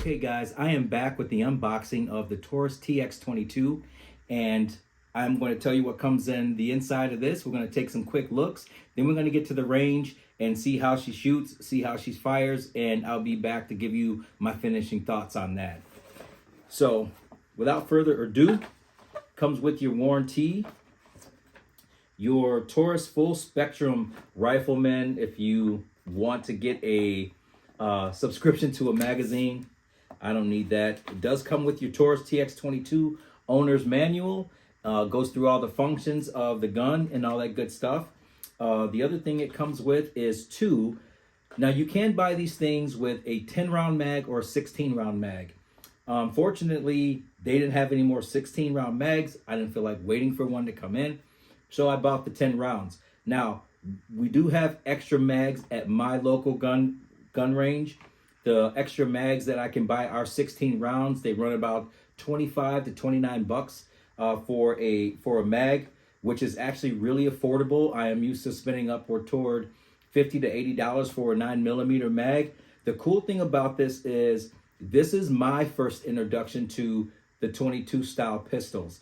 Okay guys, I am back with the unboxing of the Taurus TX 22, and I'm going to tell you what comes in the inside of this. We're going to take some quick looks, then we're going to get to the range and see how she shoots, see how she fires, and I'll be back to give you my finishing thoughts on that. So without further ado, comes with your warranty, your Taurus full spectrum rifleman if you want to get a subscription to a magazine. I don't need that. It does come with your Taurus TX 22 owner's manual. Goes through all the functions of the gun and all that good stuff. The other thing it comes with is two. Now you can buy these things with a 10 round mag or a 16 round mag. Fortunately, they didn't have any more 16 round mags. I didn't feel like waiting for one to come in, so I bought the 10 rounds. Now we do have extra mags at my local gun range. The extra mags that I can buy are 16 rounds. They run about 25 to 29 bucks for a mag, which is actually really affordable. I am used to spending upward toward $50 to $80 for a 9mm mag. The cool thing about this is my first introduction to the 22 style pistols.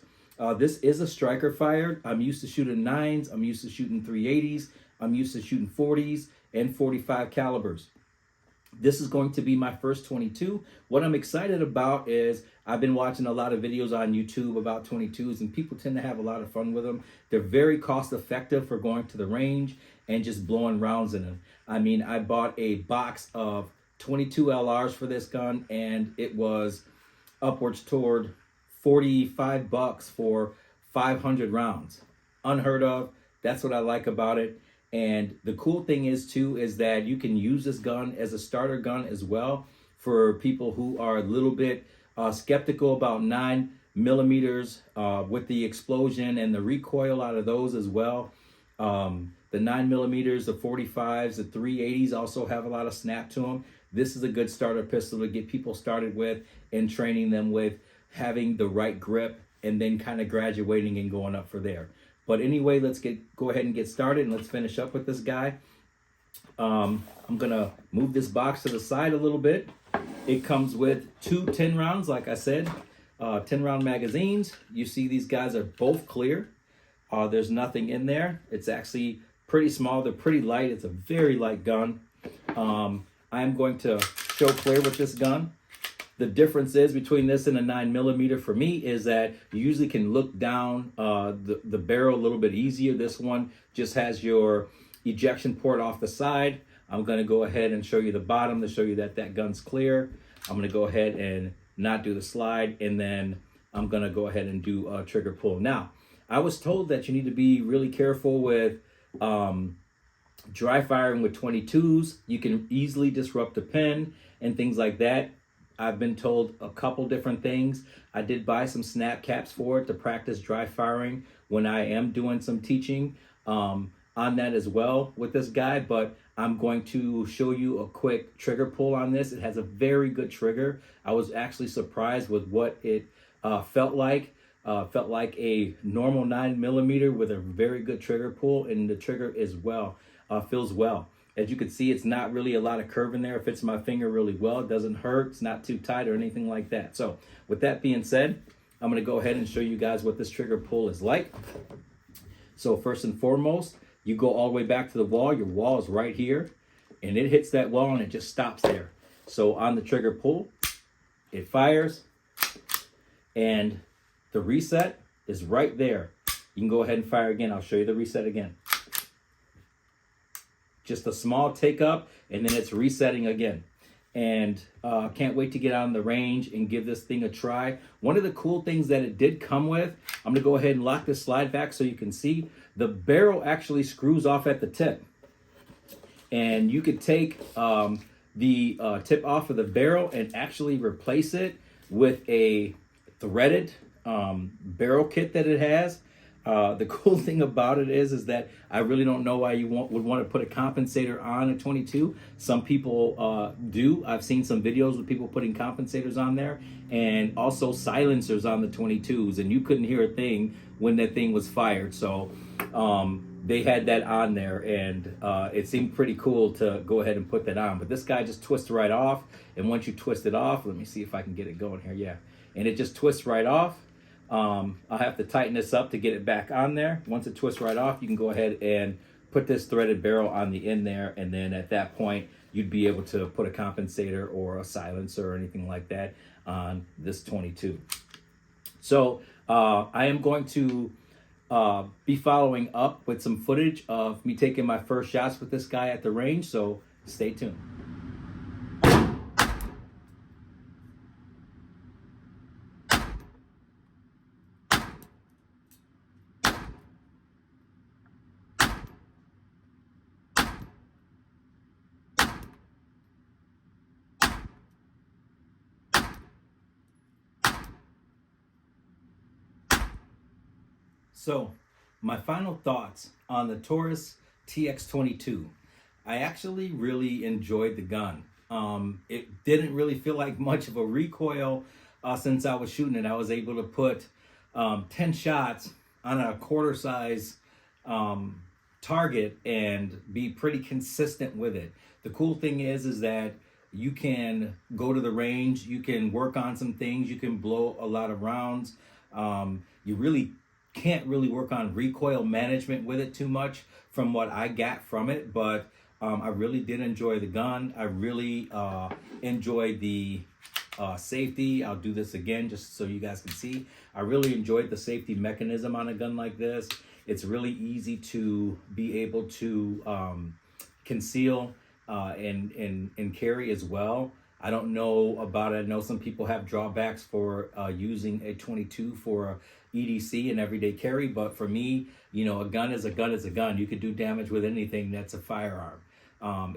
This is a striker fired. I'm used to shooting 9s. I'm used to shooting 380s. I'm used to shooting 40s and 45 calibers. This is going to be my first 22. What I'm excited about is I've been watching a lot of videos on YouTube about 22s, and people tend to have a lot of fun with them. They're very cost effective for going to the range and just blowing rounds in them. I mean, I bought a box of 22 LRs for this gun, and it was upwards toward 45 bucks for 500 rounds. Unheard of. That's what I like about it. And the cool thing is that you can use this gun as a starter gun as well for people who are a little bit skeptical about 9mm with the explosion and the recoil out of those as well. The 9mm, the 45s, the 380s also have a lot of snap to them. This is a good starter pistol to get people started with and training them with having the right grip and then kind of graduating and going up for there. But anyway, let's go ahead and get started, and let's finish up with this guy. I'm gonna move this box to the side a little bit. It comes with two 10 rounds, like I said, 10 round magazines. You see these guys are both clear. There's nothing in there. It's actually pretty small. They're pretty light. It's a very light gun. I'm going to show clear with this gun. The difference is between this and a 9mm for me is that you usually can look down the barrel a little bit easier. This one just has your ejection port off the side. I'm going to go ahead and show you the bottom to show you that that gun's clear. I'm going to go ahead and not do the slide, and then I'm going to go ahead and do a trigger pull. Now, I was told that you need to be really careful with dry firing with 22s. You can easily disrupt the pen and things like that. I've been told a couple different things. I did buy some snap caps for it to practice dry firing when I am doing some teaching on that as well with this guy, but I'm going to show you a quick trigger pull on this. It has a very good trigger. I was actually surprised with what it felt like. Felt like a normal 9mm with a very good trigger pull, and the trigger is feels well. As you can see, it's not really a lot of curve in there. It fits my finger really well. It doesn't hurt. It's not too tight or anything like that. So with that being said, I'm going to go ahead and show you guys what this trigger pull is like. So first and foremost, you go all the way back to the wall. Your wall is right here, and it hits that wall and it just stops there. So on the trigger pull, it fires, and the reset is right there. You can go ahead and fire again. I'll show you the reset again. Just a small take up, and then it's resetting again. And can't wait to get out on the range and give this thing a try. One of the cool things that it did come with, I'm gonna go ahead and lock this slide back so you can see, the barrel actually screws off at the tip. And you could take the tip off of the barrel and actually replace it with a threaded barrel kit that it has. The cool thing about it is that I really don't know why you would want to put a compensator on a 22. Some people do. I've seen some videos with people putting compensators on there, and also silencers on the 22s, and you couldn't hear a thing when that thing was fired. So they had that on there, and it seemed pretty cool to go ahead and put that on. But this guy just twists right off, and once you twist it off, let me see if I can get it going here. Yeah, and it just twists right off. I'll have to tighten this up to get it back on there. Once it twists right off, you can go ahead and put this threaded barrel on the end there, and then at that point, you'd be able to put a compensator or a silencer or anything like that on this 22. So I am going to be following up with some footage of me taking my first shots with this guy at the range, so stay tuned. So, my final thoughts on the Taurus TX22. I actually really enjoyed the gun. It didn't really feel like much of a recoil since I was shooting it. I was able to put 10 shots on a quarter size target and be pretty consistent with it. The cool thing is that you can go to the range, you can work on some things, you can blow a lot of rounds. You really can't really work on recoil management with it too much from what I got from it, but I really did enjoy the gun. I really enjoyed the safety. I'll do this again just so you guys can see. I really enjoyed the safety mechanism on a gun like this. It's really easy to be able to conceal and carry as well. I don't know about it. I know some people have drawbacks for using a 22 for a EDC and everyday carry, but for me, you know, a gun is a gun is a gun. You could do damage with anything that's a firearm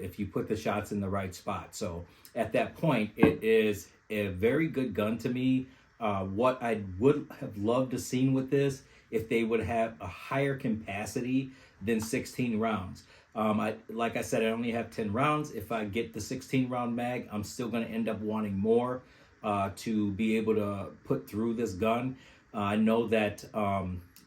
if you put the shots in the right spot. So at that point, it is a very good gun to me. What I would have loved to seen with this, if they would have a higher capacity than 16 rounds. Like I said, I only have 10 rounds. If I get the 16 round mag, I'm still going to end up wanting more to be able to put through this gun. I know that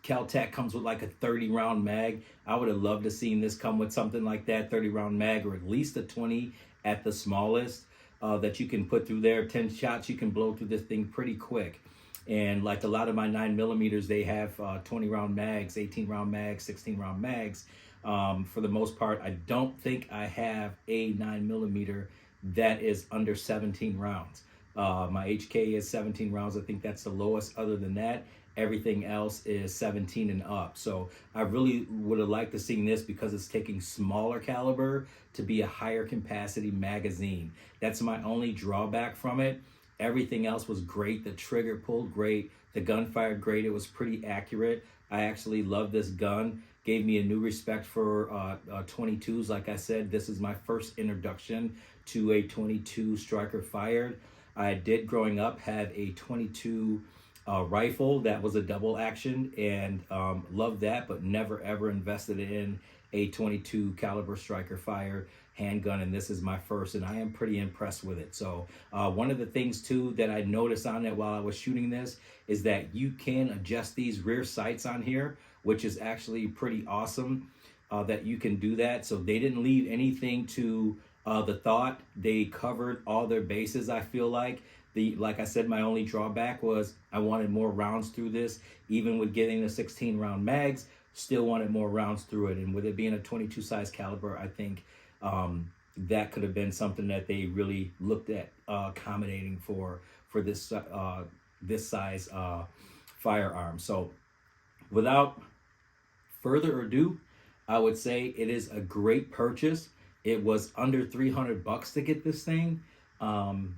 Cal-Tech comes with like a 30 round mag. I would have loved to seen this come with something like that, 30 round mag, or at least a 20 at the smallest that you can put through there. 10 shots, you can blow through this thing pretty quick. And like a lot of my 9mm, they have 20 round mags, 18 round mags, 16 round mags. For the most part, I don't think I have a 9mm that is under 17 rounds. My HK is 17 rounds. I think that's the lowest. Other than that, everything else is 17 and up. So I really would have liked to see this because it's taking smaller caliber to be a higher capacity magazine. That's my only drawback from it. Everything else was great. The trigger pulled great. The gun fired great. It was pretty accurate. I actually love this gun. Gave me a new respect for 22s. Like I said, this is my first introduction to a 22 striker fired. I did, growing up, have a 22 rifle that was a double action and loved that, but never ever invested in a 22 caliber striker fired handgun, and this is my first, and I am pretty impressed with it. So one of the things too that I noticed on it while I was shooting this is that you can adjust these rear sights on here, which is actually pretty awesome that you can do that. So they didn't leave anything to the thought. They covered all their bases, I feel like. Like I said, my only drawback was I wanted more rounds through this. Even with getting the 16 round mags, still wanted more rounds through it. And with it being a 22 size caliber, I think that could have been something that they really looked at accommodating for this this size firearm. So without further ado, I would say it is a great purchase. It was under $300 to get this thing.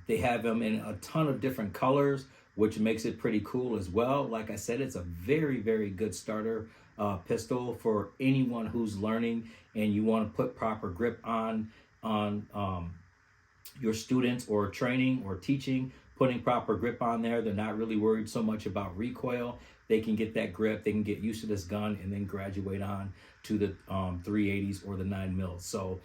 They have them in a ton of different colors, which makes it pretty cool as well. Like I said, it's a very, very good starter pistol for anyone who's learning and you want to put proper grip on your students or training or teaching, putting proper grip on there. They're not really worried so much about recoil. They can get that grip, they can get used to this gun and then graduate on to the 380s or the 9mm. So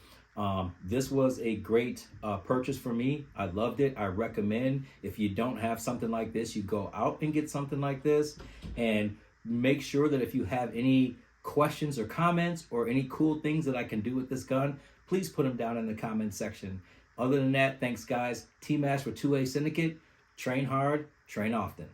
this was a great purchase for me. I loved it. I recommend, if you don't have something like this, you go out and get something like this, and make sure that if you have any questions or comments or any cool things that I can do with this gun, please put them down in the comment section. Other than that, thanks guys. T-Mash for 2A Syndicate. Train hard, train often.